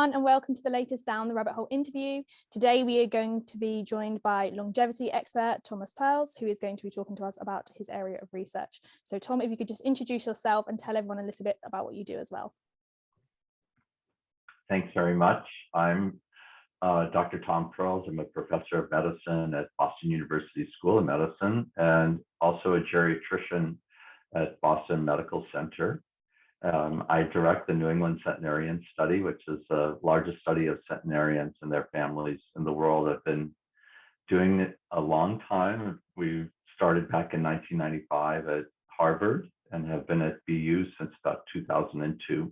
everyone, and welcome to the latest Down the Rabbit Hole interview. Today we are going to be joined by longevity expert Thomas Perls, who is going to be talking to us about his area of research. So Tom, if you could just introduce yourself and tell everyone a little bit about what you do as well. Thanks very much. I'm Dr. Tom Perls. I'm a professor of medicine at Boston University School of Medicine and also a geriatrician at Boston Medical Center. I direct the New England Centenarian study, which is the largest study of centenarians and their families in the world. I've been doing it a long time. We started back in 1995 at Harvard and have been at BU since about 2002.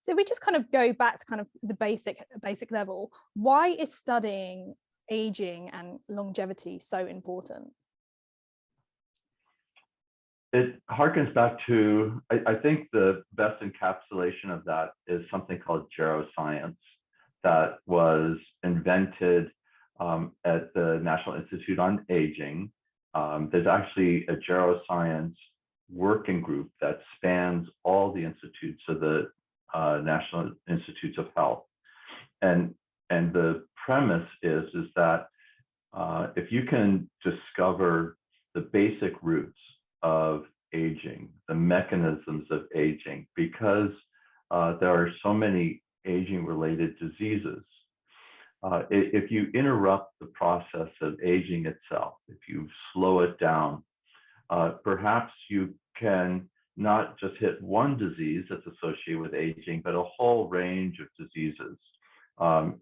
So we just kind of go back to kind of the basic level. Why is studying aging and longevity so important? It harkens back to, I think the best encapsulation of that is something called geroscience that was invented at the National Institute on Aging. There's actually a geroscience working group that spans all the institutes of the National Institutes of Health. And the premise is that if you can discover the basic roots of aging, the mechanisms of aging, because there are so many aging-related diseases. If you interrupt the process of aging itself, if you slow it down, perhaps you can not just hit one disease that's associated with aging, but a whole range of diseases,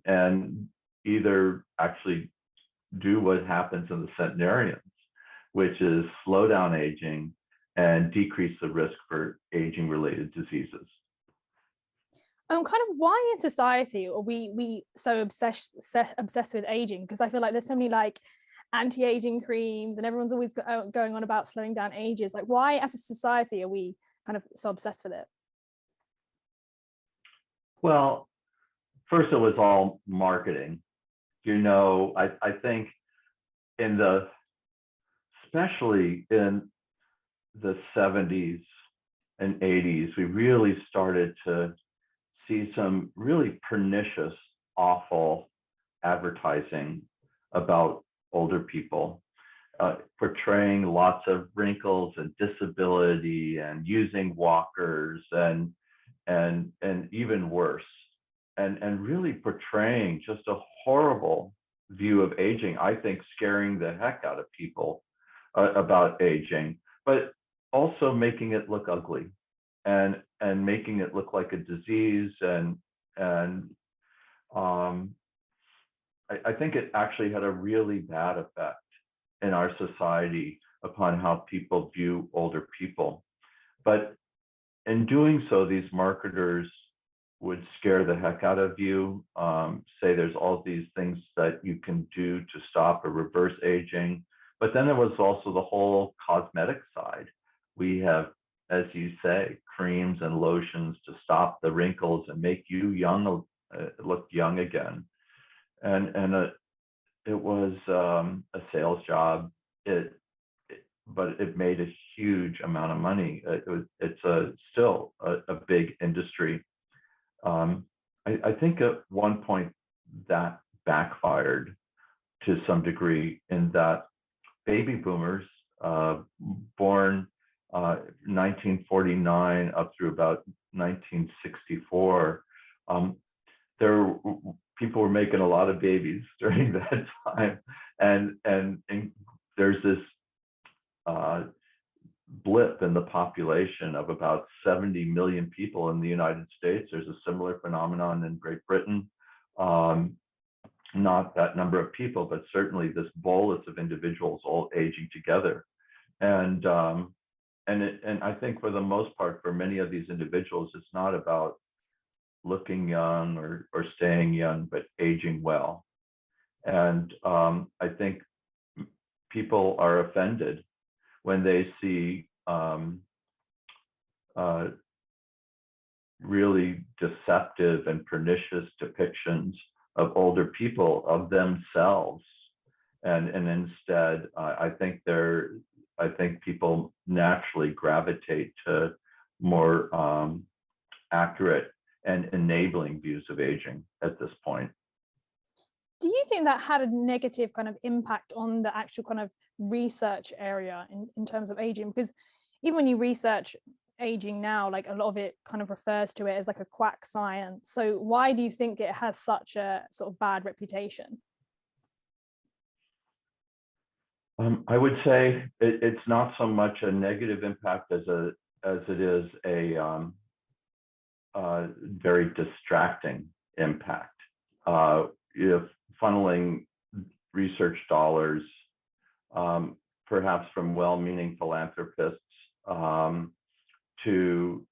and either actually do what happens in the centenarians, which is slow down aging and decrease the risk for aging-related diseases. Kind of why in society are we so obsessed with aging? Because I feel like there's so many like anti-aging creams and everyone's always going on about slowing down ages. Like, why as a society are we kind of so obsessed with it? Well, first it was all marketing. You know, I think especially in the 70s and 80s, we really started to see some really pernicious, awful advertising about older people, portraying lots of wrinkles and disability and using walkers and even worse, and really portraying just a horrible view of aging, I think scaring the heck out of people about aging, but also making it look ugly and making it look like a disease. I think it actually had a really bad effect in our society upon how people view older people. But in doing so, these marketers would scare the heck out of you, say there's all these things that you can do to stop or reverse aging. But then there was also the whole cosmetic side. We have, as you say, creams and lotions to stop the wrinkles and make you young, look young again. And it was a sales job. But it made a huge amount of money. It's still a big industry. I think at one point that backfired to some degree in that baby boomers born 1949 up through about 1964, people were making a lot of babies during that time, and there's this blip in the population of about 70 million people in the United States. There's a similar phenomenon in Great Britain. Not that number of people, but certainly this bolus of individuals all aging together. And I think for the most part, for many of these individuals, it's not about looking young or staying young, but aging well. And I think people are offended when they see really deceptive and pernicious depictions of older people, of themselves, and instead, I think people naturally gravitate to more accurate and enabling views of aging at this point. Do you think that had a negative kind of impact on the actual kind of research area in terms of aging? Because even when you research aging now, like a lot of it kind of refers to it as like a quack science. So why do you think it has such a sort of bad reputation? I would say it's not so much a negative impact as it is a very distracting impact. If funneling research dollars, perhaps from well-meaning philanthropists, to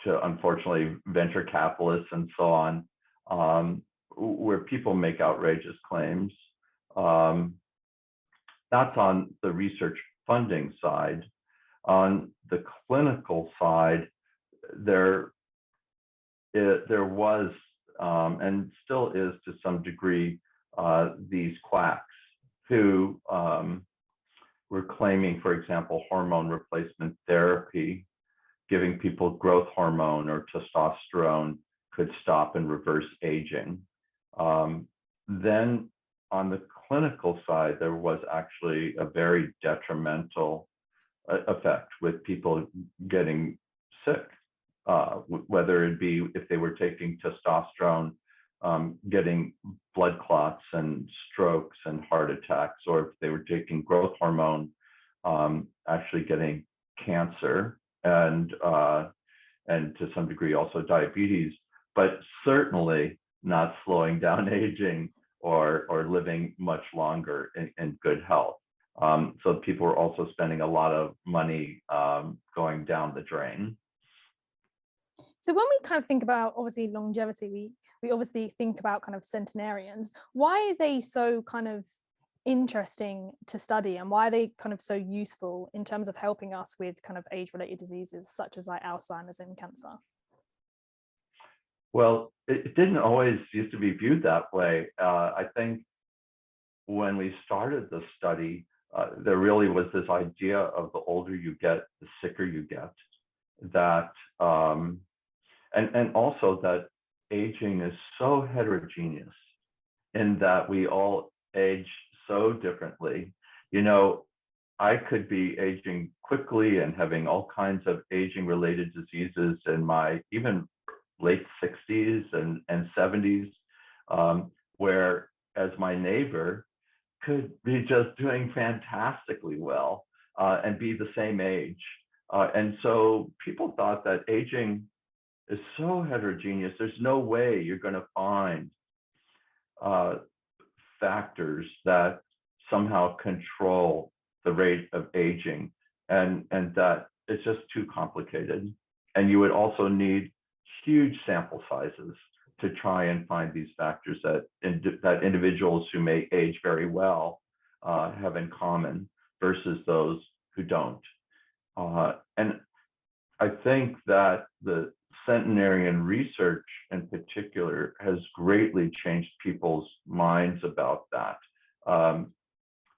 unfortunately venture capitalists and so on, where people make outrageous claims. That's on the research funding side. On the clinical side, there was and still is to some degree these quacks who were claiming, for example, hormone replacement therapy, giving people growth hormone or testosterone could stop and reverse aging. Then on the clinical side, there was actually a very detrimental effect with people getting sick, whether it be if they were taking testosterone, getting blood clots and strokes and heart attacks, or if they were taking growth hormone, actually getting cancer and to some degree also diabetes, but certainly not slowing down aging or living much longer in good health. So people are also spending a lot of money going down the drain. So when we kind of think about obviously longevity, we obviously think about kind of centenarians. Why are they so kind of interesting to study, and why are they kind of so useful in terms of helping us with kind of age-related diseases such as like Alzheimer's and cancer? Well, it didn't always used to be viewed that way. I think when we started the study, there really was this idea of the older you get, the sicker you get. That and also that aging is so heterogeneous in that we all age so differently. You know, I could be aging quickly and having all kinds of aging-related diseases in my even late 60s and 70s, whereas my neighbor could be just doing fantastically well and be the same age. And so people thought that aging is so heterogeneous, there's no way you're going to find factors that somehow control the rate of aging, and that it's just too complicated. And you would also need huge sample sizes to try and find these factors that individuals who may age very well have in common versus those who don't. And I think that the centenarian research in particular has greatly changed people's minds about that.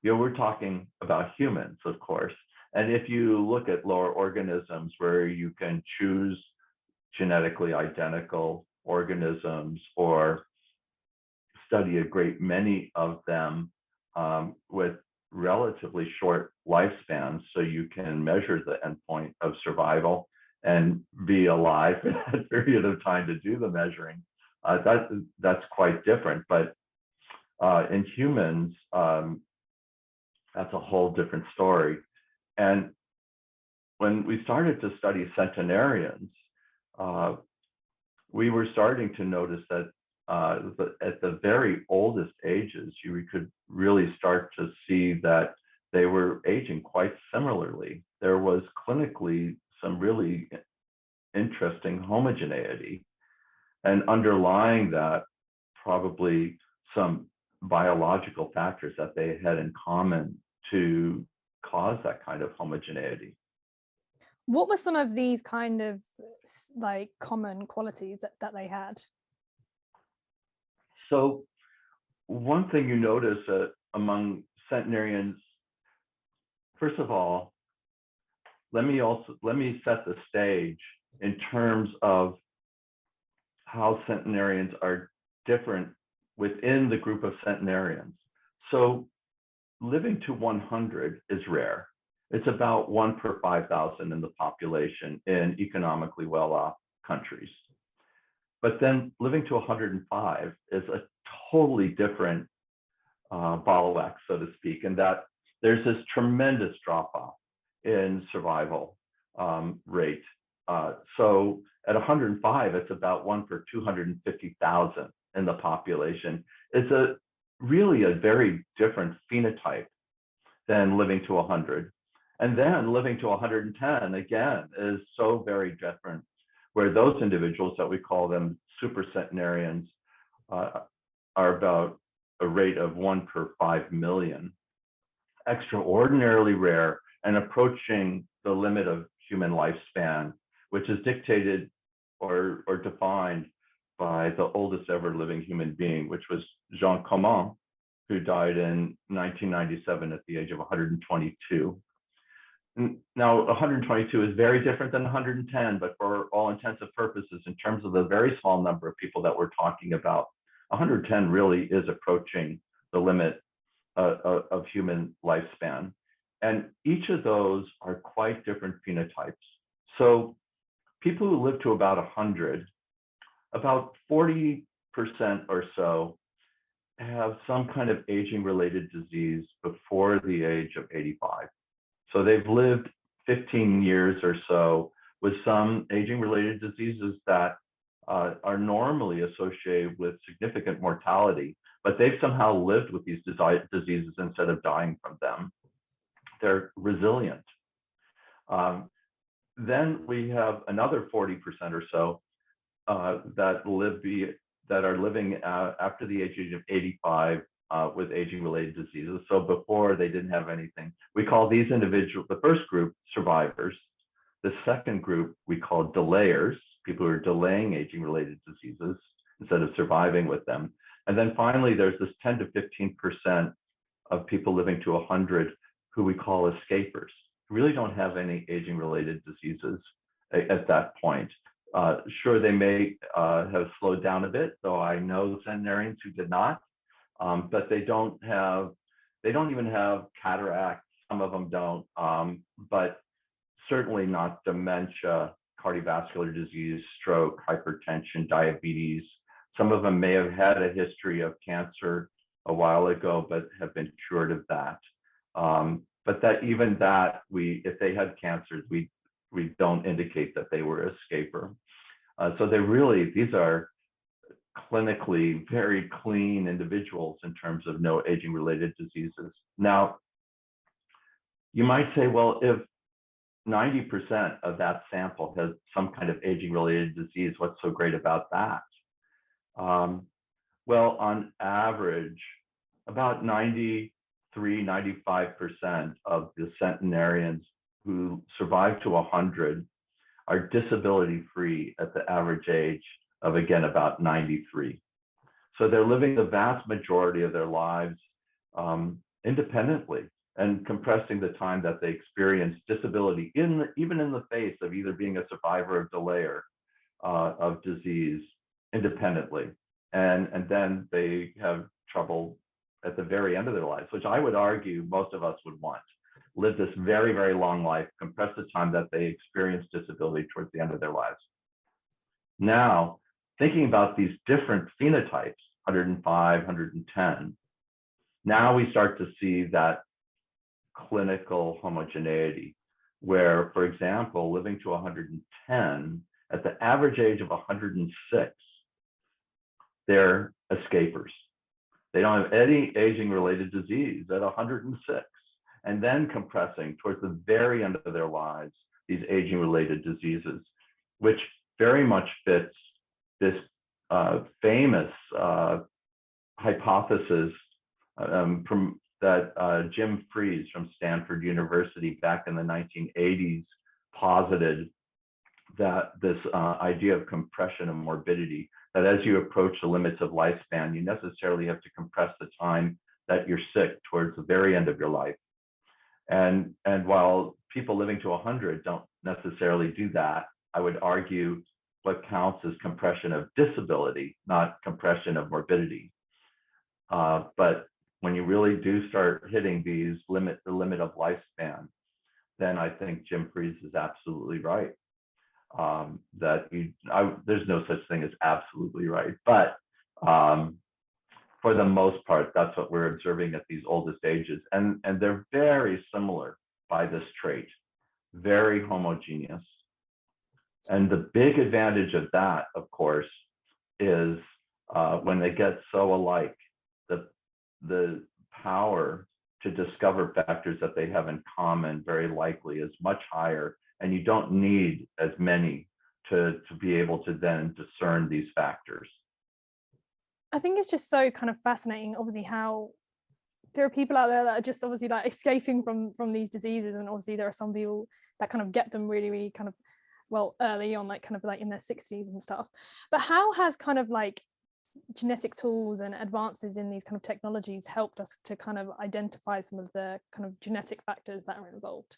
You know, we're talking about humans, of course. And if you look at lower organisms where you can choose genetically identical organisms or study a great many of them with relatively short lifespans, so you can measure the endpoint of survival and be alive for that period of time to do the measuring. That's quite different. But in humans, that's a whole different story. And when we started to study centenarians, we were starting to notice that at the very oldest ages, you could really start to see that they were aging quite similarly. There was clinically some really interesting homogeneity, and underlying that, probably some biological factors that they had in common to cause that kind of homogeneity. What were some of these kind of like common qualities that they had? So one thing you notice among centenarians, first of all, let me set the stage in terms of how centenarians are different within the group of centenarians. So living to 100 is rare. It's about 1 per 5,000 in the population in economically well-off countries. But then living to 105 is a totally different ball of wax, so to speak, in that there's this tremendous drop-off in survival rate. So at 105, it's about 1 per 250,000 in the population. It's really a very different phenotype than living to 100. And then living to 110, again, is so very different, where those individuals that we call them super centenarians are about a rate of 1 per 5 million, extraordinarily rare and approaching the limit of human lifespan, which is dictated or defined by the oldest ever living human being, which was Jean Comment, who died in 1997 at the age of 122. Now, 122 is very different than 110, but for all intents and purposes, in terms of the very small number of people that we're talking about, 110 really is approaching the limit of human lifespan. And each of those are quite different phenotypes. So people who live to about 100, about 40% or so have some kind of aging-related disease before the age of 85. So they've lived 15 years or so with some aging-related diseases that are normally associated with significant mortality, but they've somehow lived with these diseases instead of dying from them. They're resilient. Then we have another 40% or so that are living after the age of 85 with aging-related diseases. So before they didn't have anything. We call these individuals, the first group, survivors. The second group we call delayers, people who are delaying aging-related diseases instead of surviving with them. And then finally, there's this 10 to 15% of people living to 100 who we call escapers, who really don't have any aging-related diseases at that point. Sure, they may have slowed down a bit, though I know centenarians who did not, but they don't even have cataract. Some of them don't, but certainly not dementia, cardiovascular disease, stroke, hypertension, diabetes. Some of them may have had a history of cancer a while ago, but have been cured of that. But if they had cancers, we don't indicate that they were escaper. So these are clinically very clean individuals in terms of no aging-related diseases. Now, you might say, well, if 90% of that sample has some kind of aging-related disease, what's so great about that? Well, on average, about 95% of the centenarians who survive to 100 are disability-free at the average age of, again, about 93. So they're living the vast majority of their lives independently and compressing the time that they experience disability, even in the face of either being a survivor or delayer of disease independently. And then they have trouble at the very end of their lives, which I would argue most of us would want. Live this very, very long life, compress the time that they experience disability towards the end of their lives. Now, thinking about these different phenotypes, 105, 110, now we start to see that clinical homogeneity, where, for example, living to 110, at the average age of 106, they're escapers. They don't have any aging-related disease at 106. And then compressing towards the very end of their lives, these aging-related diseases, which very much fits this famous hypothesis that Jim Fries from Stanford University back in the 1980s posited, that this idea of compression and morbidity, that as you approach the limits of lifespan, you necessarily have to compress the time that you're sick towards the very end of your life. And while people living to 100 don't necessarily do that, I would argue what counts is compression of disability, not compression of morbidity. But when you really do start hitting the limit of lifespan, then I think Jim Freeze is absolutely right. There's no such thing as absolutely right, but for the most part, that's what we're observing at these oldest ages, and they're very similar by this trait, very homogeneous. And the big advantage of that, of course, is when they get so alike, the power to discover factors that they have in common very likely is much higher, and you don't need as many to be able to then discern these factors. I think it's just so kind of fascinating, obviously, how there are people out there that are just obviously like escaping from these diseases, and obviously there are some people that kind of get them really, really kind of well early on, like kind of like in their 60s and stuff. But how has kind of like genetic tools and advances in these kind of technologies helped us to kind of identify some of the kind of genetic factors that are involved?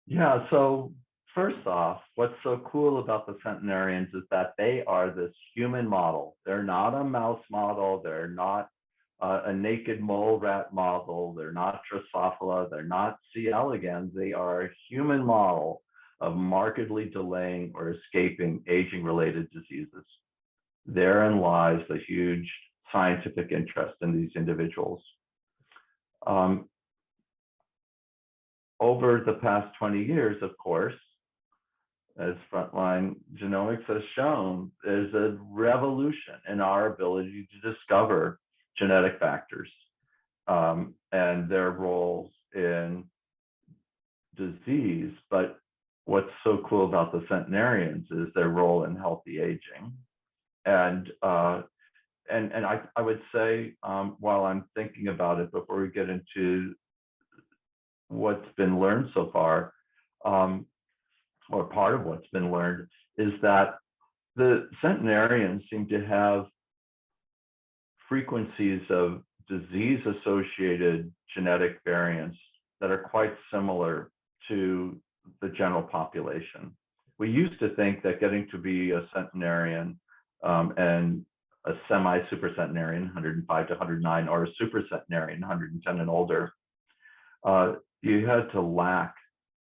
Yeah, so first off, what's so cool about the centenarians is that they are this human model. They're not a mouse model. They're not a naked mole rat model. They're not Drosophila. They're not C. elegans. They are a human model of markedly delaying or escaping aging-related diseases. Therein lies the huge scientific interest in these individuals. Over the past 20 years, of course, as Frontline Genomics has shown, there's a revolution in our ability to discover genetic factors and their roles in disease. But what's so cool about the centenarians is their role in healthy aging. And I would say, while I'm thinking about it, before we get into what's been learned so far, or part of what's been learned, is that the centenarians seem to have frequencies of disease-associated genetic variants that are quite similar to the general population. We used to think that getting to be a centenarian and a semi-supercentenarian, 105 to 109, or a supercentenarian, 110 and older, you had to lack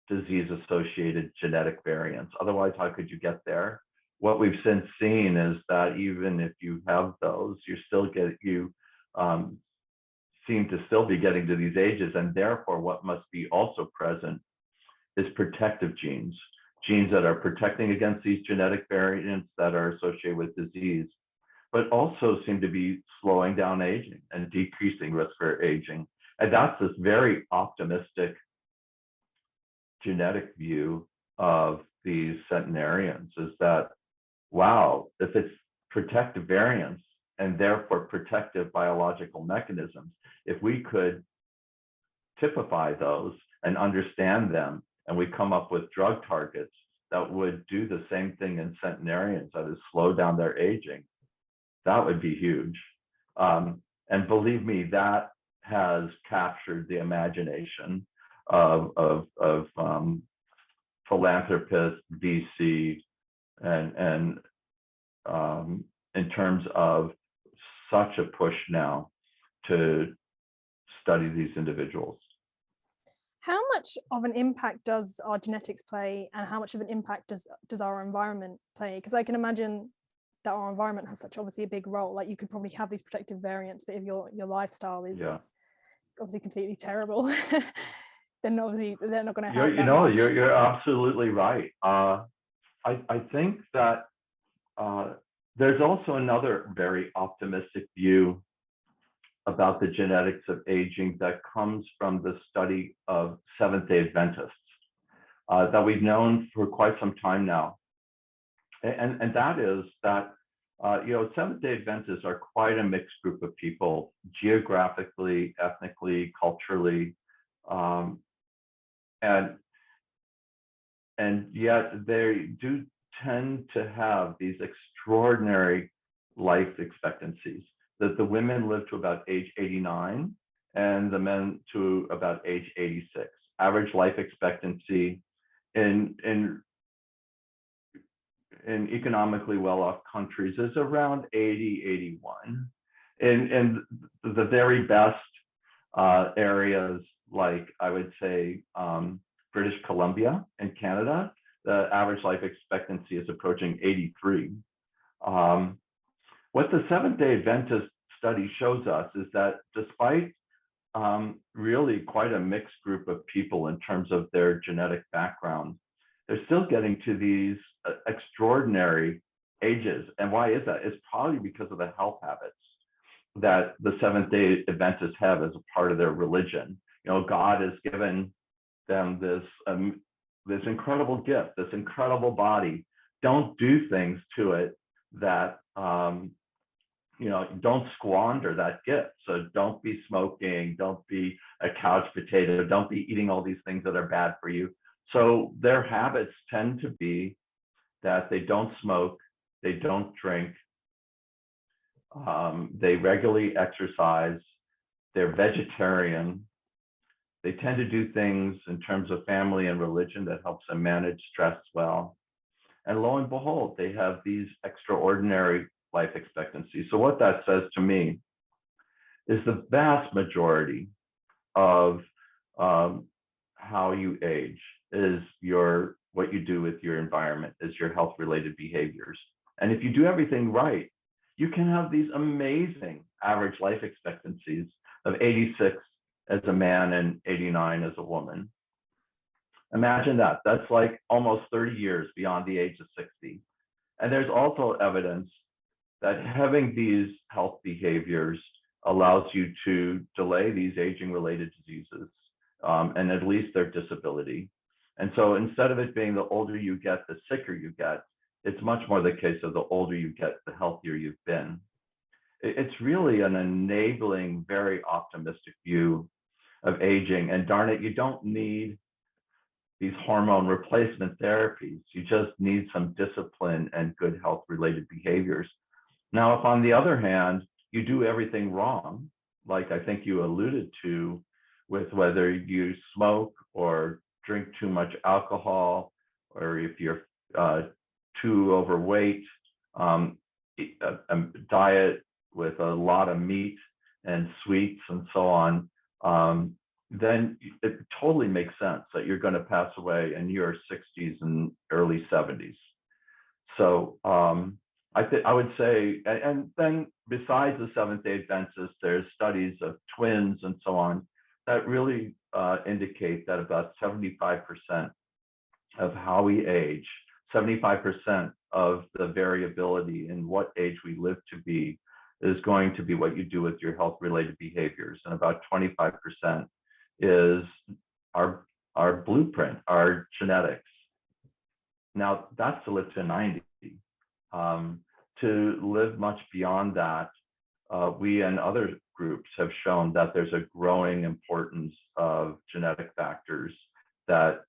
disease-associated genetic variants. Otherwise, how could you get there? What we've since seen is that even if you have those, you seem to still be getting to these ages, and therefore what must be also present is protective genes, genes that are protecting against these genetic variants that are associated with disease, but also seem to be slowing down aging and decreasing risk for aging. And that's this very optimistic genetic view of these centenarians, is that, wow, if it's protective variants and therefore protective biological mechanisms, if we could typify those and understand them, and we come up with drug targets that would do the same thing in centenarians, that is slow down their aging, that would be huge. And believe me, that has captured the imagination of philanthropists, VC, and in terms of such a push now to study these individuals. How much of an impact does our genetics play, and how much of an impact does our environment play? Because I can imagine that our environment has such obviously a big role. Like, you could probably have these protective variants, but if your lifestyle is obviously completely terrible, then obviously they're not going to help. You're absolutely right. I think that there's also another very optimistic view about the genetics of aging that comes from the study of Seventh-day Adventists that we've known for quite some time now. And that is that, Seventh-day Adventists are quite a mixed group of people, geographically, ethnically, culturally, and yet they do tend to have these extraordinary life expectancies. That the women live to about age 89 and the men to about age 86. Average life expectancy in economically well-off countries is around 80, 81. In the very best areas, like I would say British Columbia and Canada, the average life expectancy is approaching 83. What the Seventh-day Adventist study shows us is that despite really quite a mixed group of people in terms of their genetic background, they're still getting to these extraordinary ages. And why is that? It's probably because of the health habits that the Seventh-day Adventists have as a part of their religion. You know, God has given them this incredible gift, this incredible body. Don't do things to it that you know, don't squander that gift. So don't be smoking, don't be a couch potato, don't be eating all these things that are bad for you. So their habits tend to be that they don't smoke, they don't drink, they regularly exercise, they're vegetarian, they tend to do things in terms of family and religion that helps them manage stress well. And lo and behold, they have these extraordinary life expectancies. So what that says to me is the vast majority of how you age is what you do with your environment, is your health-related behaviors. And if you do everything right, you can have these amazing average life expectancies of 86 as a man and 89 as a woman. Imagine that. That's like almost 30 years beyond the age of 60. And there's also evidence that having these health behaviors allows you to delay these aging-related diseases and at least their disability. And so instead of it being the older you get, the sicker you get, it's much more the case of the older you get, the healthier you've been. It's really an enabling, very optimistic view of aging. And darn it, you don't need these hormone replacement therapies. You just need some discipline and good health-related behaviors. Now, if on the other hand, you do everything wrong, like I think you alluded to, with whether you smoke or drink too much alcohol, or if you're too overweight, a diet with a lot of meat and sweets and so on, then it totally makes sense that you're going to pass away in your 60s and early 70s. So I would say, and then besides the Seventh-day Adventists, there's studies of twins and so on that really indicate that about 75% of how we age, 75% of the variability in what age we live to be is going to be what you do with your health-related behaviors. And about 25% is our blueprint, our genetics. Now, that's to live to 90. To live much beyond that, we and other groups have shown that there's a growing importance of genetic factors that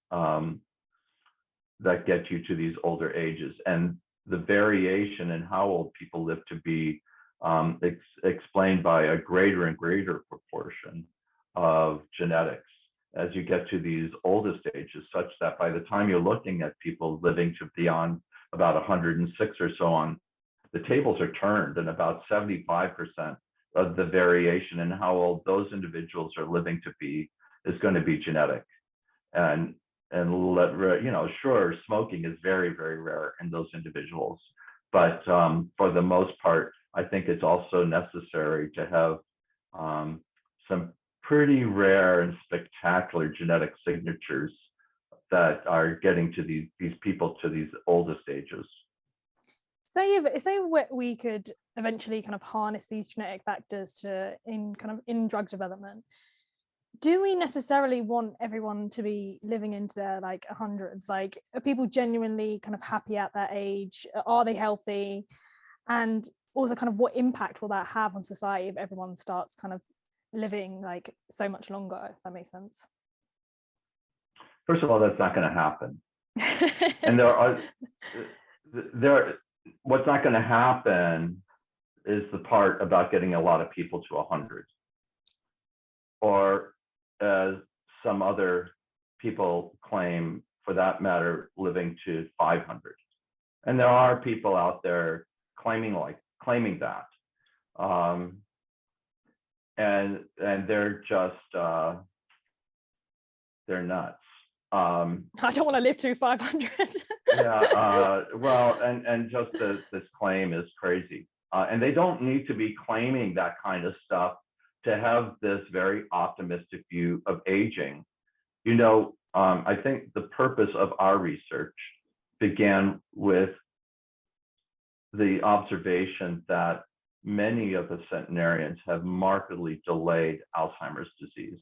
that get you to these older ages, and the variation in how old people live to be explained by a greater and greater proportion of genetics as you get to these oldest ages, such that by the time you're looking at people living to beyond about 106 or so on, the tables are turned, and about 75% of the variation in how old those individuals are living to be is going to be genetic. And you know, sure, smoking is very, very rare in those individuals, but for the most part, I think it's also necessary to have some pretty rare and spectacular genetic signatures that are getting to these people to these oldest ages. Say we could eventually kind of harness these genetic factors in drug development. Do we necessarily want everyone to be living into their like hundreds? Like, are people genuinely kind of happy at that age? Are they healthy? And also, kind of what impact will that have on society if everyone starts kind of living like so much longer, if that makes sense? First of all, that's not going to happen. And what's not going to happen is the part about getting a lot of people to 100, or as some other people claim, for that matter, living to 500. And there are people out there claiming that. And they're just, they're nuts. I don't want to live to 500. Well, and just this claim is crazy. And they don't need to be claiming that kind of stuff to have this very optimistic view of aging. You know, I think the purpose of our research began with the observation that many of the centenarians have markedly delayed Alzheimer's disease.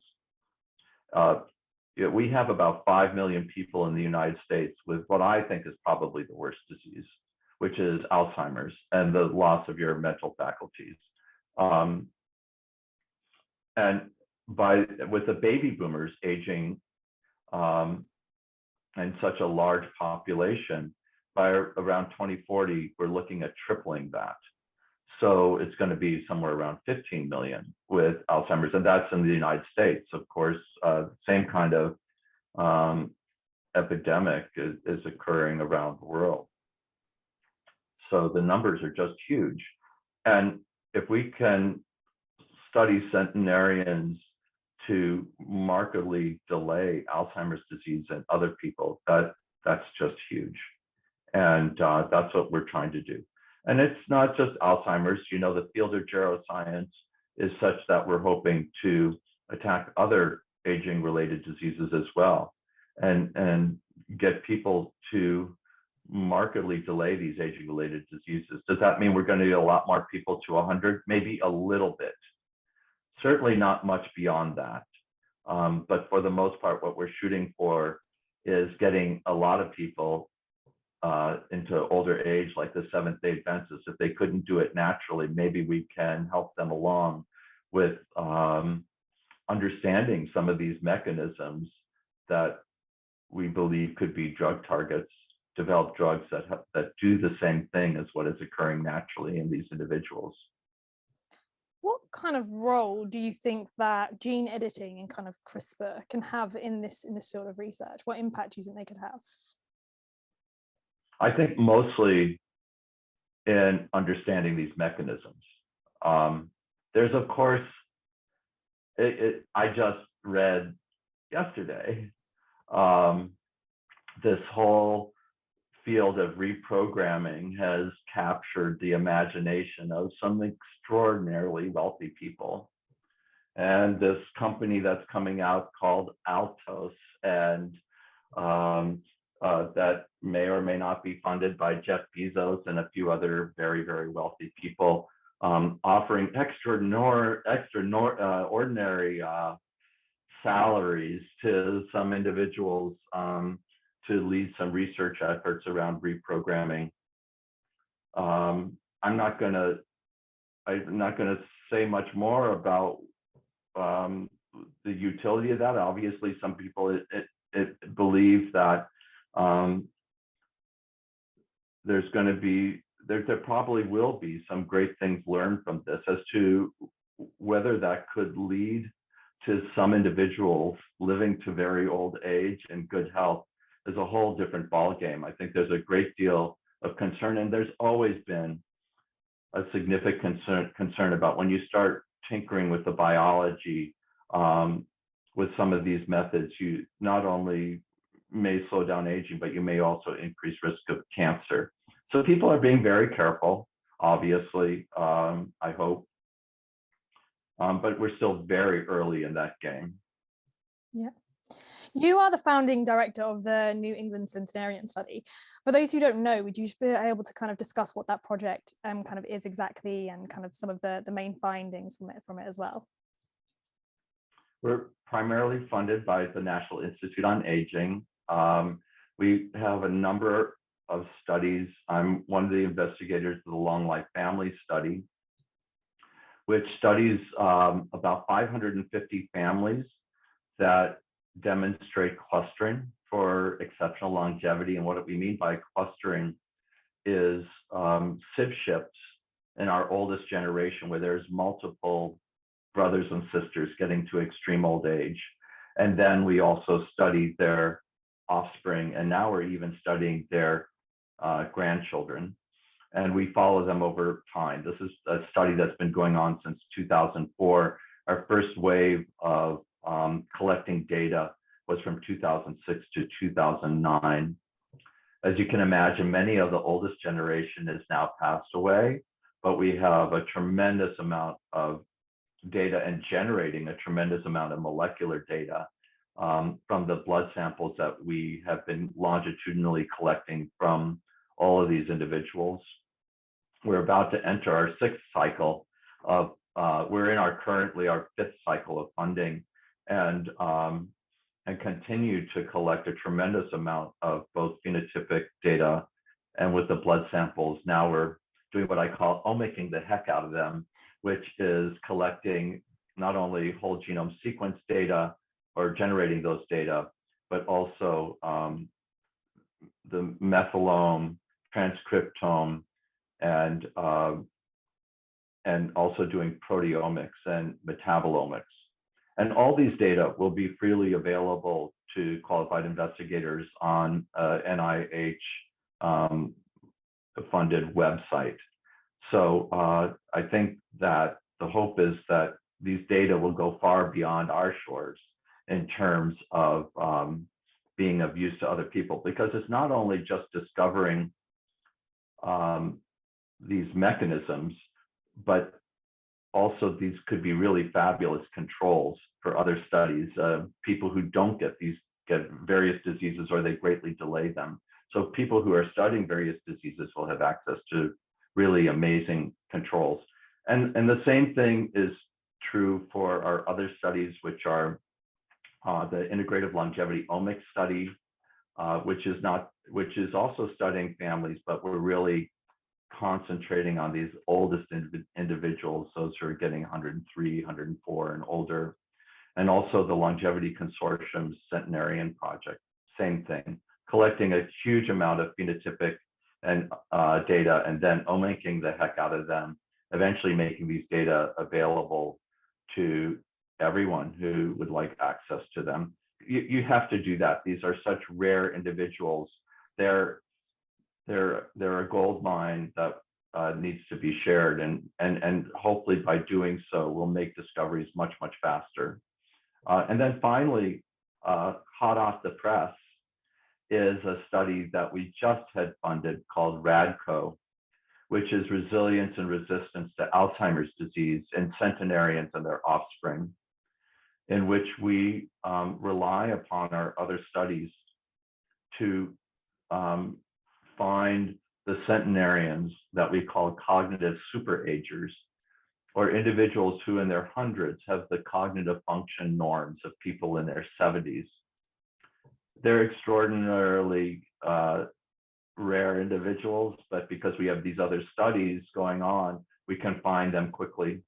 We have about 5 million people in the United States with what I think is probably the worst disease, which is Alzheimer's and the loss of your mental faculties. And with the baby boomers aging and such a large population, by around 2040, we're looking at tripling that. So it's going to be somewhere around 15 million with Alzheimer's, and that's in the United States. Of course, same kind of epidemic is occurring around the world. So the numbers are just huge. And if we can study centenarians to markedly delay Alzheimer's disease in other people, that's just huge. And that's what we're trying to do. And it's not just Alzheimer's. You know, the field of geroscience is such that we're hoping to attack other aging-related diseases as well, and get people to markedly delay these aging-related diseases. Does that mean we're going to get a lot more people to 100? Maybe a little bit. Certainly not much beyond that. But for the most part, what we're shooting for is getting a lot of people into older age, like the seventh-day census. If they couldn't do it naturally, maybe we can help them along with understanding some of these mechanisms that we believe could be drug targets, develop drugs that do the same thing as what is occurring naturally in these individuals. What kind of role do you think that gene editing and kind of CRISPR can have in this field of research? What impact do you think they could have? I think mostly in understanding these mechanisms. There's, of course, I just read yesterday, this whole field of reprogramming has captured the imagination of some extraordinarily wealthy people. And this company that's coming out called Altos, and that may or may not be funded by Jeff Bezos and a few other very, very wealthy people, offering ordinary salaries to some individuals to lead some research efforts around reprogramming. I'm not going to say much more about the utility of that. Obviously, some people believe that there probably will be some great things learned from this. As to whether that could lead to some individuals living to very old age and good health is a whole different ballgame. I think there's a great deal of concern, and there's always been a significant concern about when you start tinkering with the biology with some of these methods, you not only may slow down aging, but you may also increase risk of cancer. So people are being very careful, obviously, I hope. But we're still very early in that game. Yeah. You are the founding director of the New England Centenarian study. For those who don't know, would you be able to kind of discuss what that project kind of is exactly, and kind of some of the main findings from it as well? We're primarily funded by the National Institute on Aging. We have a number of studies. I'm one of the investigators of the Long Life Family Study, which studies about 550 families that demonstrate clustering for exceptional longevity. And what we mean by clustering is sibships in our oldest generation, where there's multiple brothers and sisters getting to extreme old age. And then we also study their offspring, and now we're even studying their grandchildren. And we follow them over time. This is a study that's been going on since 2004. Our first wave of collecting data was from 2006 to 2009. As you can imagine, many of the oldest generation is now passed away, but we have a tremendous amount of data and generating a tremendous amount of molecular data from the blood samples that we have been longitudinally collecting from all of these individuals. We're about to enter our sixth cycle of, we're in currently our fifth cycle of funding, and continue to collect a tremendous amount of both phenotypic data, and with the blood samples, now we're doing what I call omicing the heck out of them, which is collecting not only whole genome sequence data or generating those data, but also the methylome, transcriptome, and also doing proteomics and metabolomics. And all these data will be freely available to qualified investigators on NIH funded website. So I think that the hope is that these data will go far beyond our shores in terms of being of use to other people, because it's not only just discovering these mechanisms, but also these could be really fabulous controls for other studies. People who don't get various diseases, or they greatly delay them. So people who are studying various diseases will have access to really amazing controls. And the same thing is true for our other studies, which are the integrative longevity omics study, which is also studying families, but we're really concentrating on these oldest individuals, those who are getting 103, 104 and older. And also the Longevity Consortium's Centenarian project, same thing, collecting a huge amount of phenotypic and data, and then omicing the heck out of them, eventually making these data available to everyone who would like access to them. You have to do that. These are such rare individuals. They're a gold mine that needs to be shared, and hopefully by doing so, we'll make discoveries much, much faster. And then finally, hot off the press is a study that we just had funded called RADCO, which is resilience and resistance to Alzheimer's disease in centenarians and their offspring, in which we rely upon our other studies to find the centenarians that we call cognitive superagers, or individuals who in their hundreds have the cognitive function norms of people in their 70s. They're extraordinarily rare individuals, but because we have these other studies going on, we can find them quickly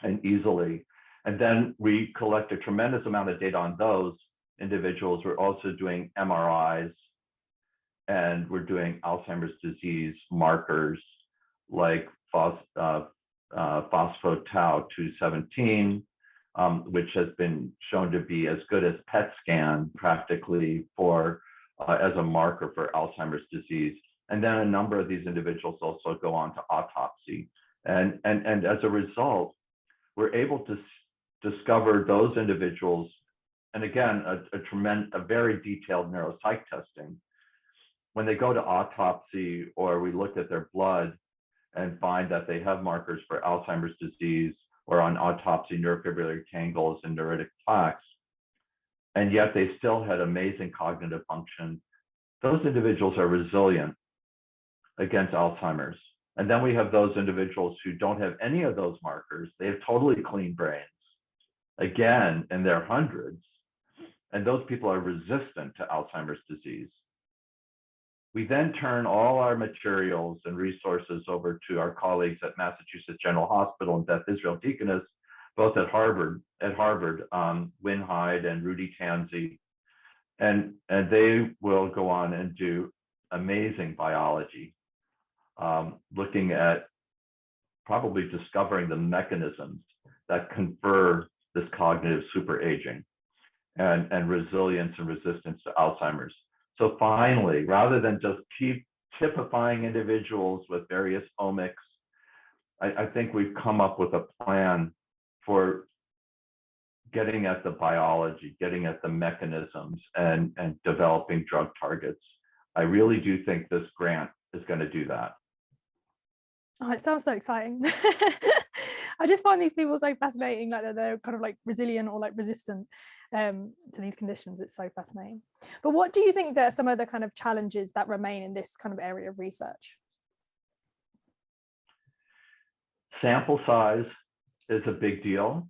and easily. And then we collect a tremendous amount of data on those individuals. We're also doing MRIs, and we're doing Alzheimer's disease markers like phospho-tau 217, which has been shown to be as good as PET scan practically for as a marker for Alzheimer's disease. And then a number of these individuals also go on to autopsy. And as a result, we're able to discover those individuals, and again, a very detailed neuropsych testing. When they go to autopsy, or we look at their blood and find that they have markers for Alzheimer's disease, or on autopsy neurofibrillary tangles and neuritic plaques, and yet they still had amazing cognitive function, those individuals are resilient against Alzheimer's. And then we have those individuals who don't have any of those markers. They have totally clean brains, again, in their hundreds, and those people are resistant to Alzheimer's disease. We then turn all our materials and resources over to our colleagues at Massachusetts General Hospital and Beth Israel Deaconess, both at Harvard, Wynne Hyde and Rudy Tanzi, and they will go on and do amazing biology, looking at probably discovering the mechanisms that confer this cognitive superaging. and resilience and resistance to Alzheimer's. So finally, rather than just keep typifying individuals with various omics, I think we've come up with a plan for getting at the biology, getting at the mechanisms, and developing drug targets. I really do think this grant is going to do that. Oh, it sounds so exciting. I just find these people so fascinating, like they're kind of like resilient or like resistant to these conditions. It's so fascinating. But what do you think that are some of the kind of challenges that remain in this kind of area of research? Sample size is a big deal.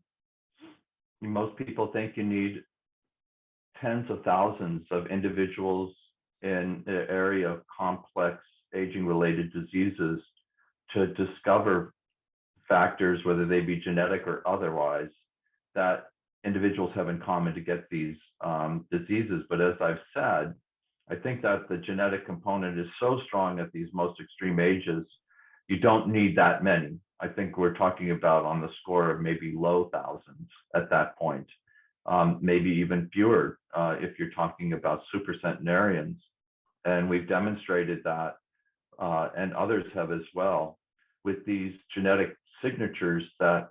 Most people think you need tens of thousands of individuals in the area of complex aging-related diseases to discover factors, whether they be genetic or otherwise, that individuals have in common to get these diseases. But as I've said, I think that the genetic component is so strong at these most extreme ages, you don't need that many. I think we're talking about on the score of maybe low thousands at that point, maybe even fewer if you're talking about super centenarians. And we've demonstrated that, and others have as well, with these genetic signatures that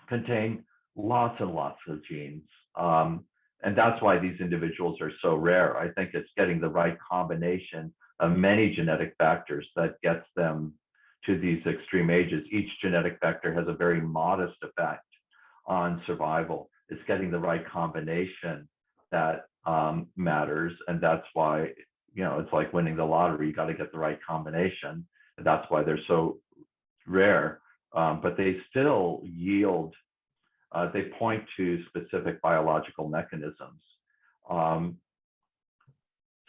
contain lots and lots of genes. And that's why these individuals are so rare. I think it's getting the right combination of many genetic factors that gets them to these extreme ages. Each genetic factor has a very modest effect on survival. It's getting the right combination that matters. And that's why, it's like winning the lottery. You got to get the right combination. And that's why they're so rare. But they still yield, they point to specific biological mechanisms.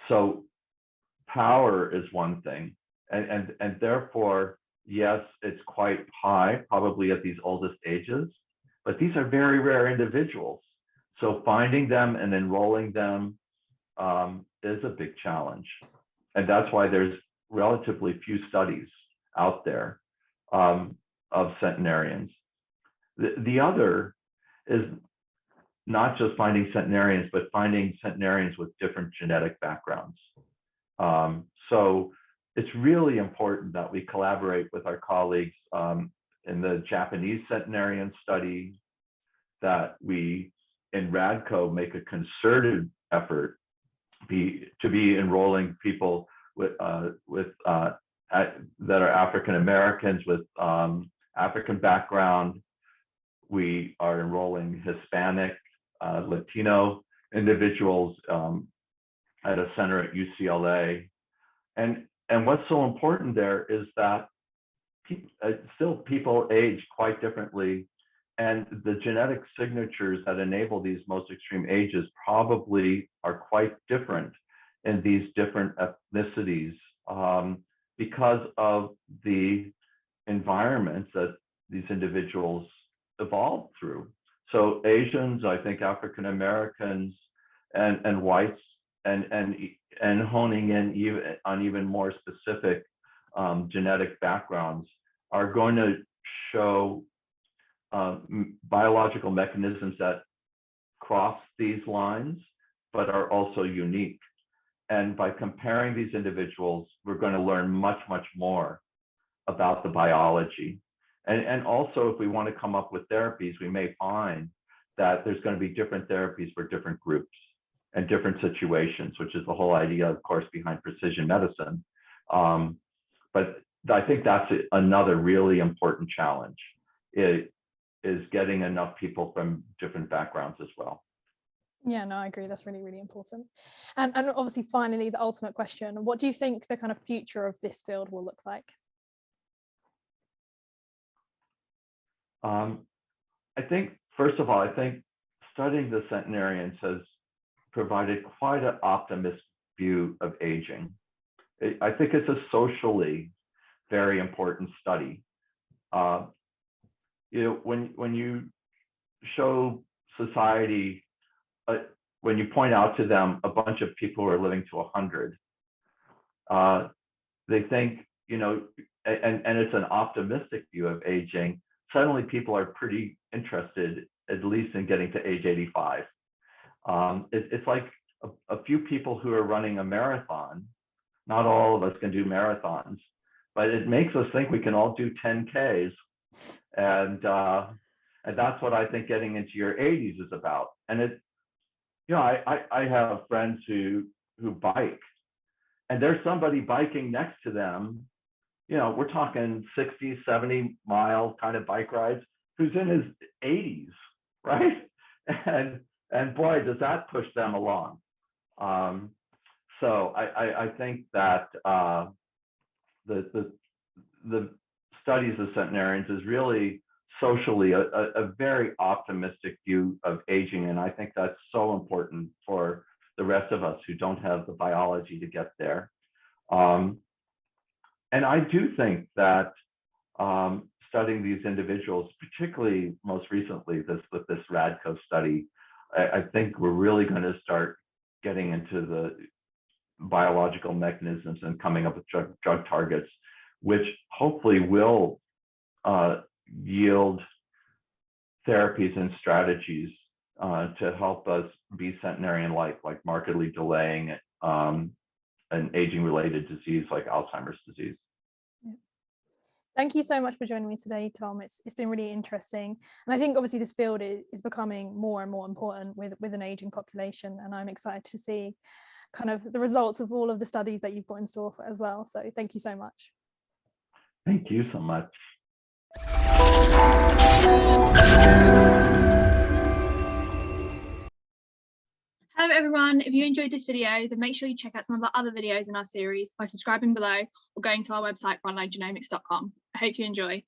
So power is one thing. And therefore, yes, it's quite high, probably at these oldest ages, but these are very rare individuals. So finding them and enrolling them is a big challenge. And that's why there's relatively few studies out there of centenarians. The other is not just finding centenarians, but finding centenarians with different genetic backgrounds. So it's really important that we collaborate with our colleagues in the Japanese centenarian study, that we in RADCO make a concerted effort to be enrolling people that are African Americans with African background. We are enrolling Hispanic, Latino individuals at a center at UCLA. And what's so important there is that still people age quite differently, and the genetic signatures that enable these most extreme ages probably are quite different in these different ethnicities because of the environments that these individuals evolved through. So Asians, I think African Americans, and whites, and honing in on even more specific genetic backgrounds are going to show biological mechanisms that cross these lines, but are also unique. And by comparing these individuals, we're going to learn much, much more about the biology. And also, if we want to come up with therapies, we may find that there's going to be different therapies for different groups and different situations, which is the whole idea, of course, behind precision medicine. But I think that's another really important challenge, is getting enough people from different backgrounds as well. Yeah, no, I agree. That's really, really important. And obviously, finally, the ultimate question: what do you think the kind of future of this field will look like? I think, first of all, I think studying the centenarians has provided quite an optimistic view of aging. I think it's a socially very important study. When you show society, when you point out to them a bunch of people who are living to 100, they think, and it's an optimistic view of aging. Suddenly people are pretty interested, at least in getting to age 85. It's like a few people who are running a marathon. Not all of us can do marathons, but it makes us think we can all do 10Ks. And that's what I think getting into your 80s is about. And I have friends who bike, and there's somebody biking next to them. We're talking 60, 70-mile kind of bike rides, who's in his 80s, right? And boy, does that push them along. So I think that the studies of centenarians is really socially a very optimistic view of aging, and I think that's so important for the rest of us who don't have the biology to get there. And I do think that studying these individuals, particularly most recently with this RADCO study, I think we're really going to start getting into the biological mechanisms and coming up with drug targets, which hopefully will yield therapies and strategies to help us be centenarian-like, like markedly delaying an aging-related disease like Alzheimer's disease. Yeah. Thank you so much for joining me today, Tom. It's been really interesting. And I think obviously this field is becoming more and more important with an aging population. And I'm excited to see kind of the results of all of the studies that you've got in store for as well. So thank you so much. Thank you so much. Hello everyone, if you enjoyed this video, then make sure you check out some of our other videos in our series by subscribing below or going to our website, frontlinegenomics.com. I hope you enjoy.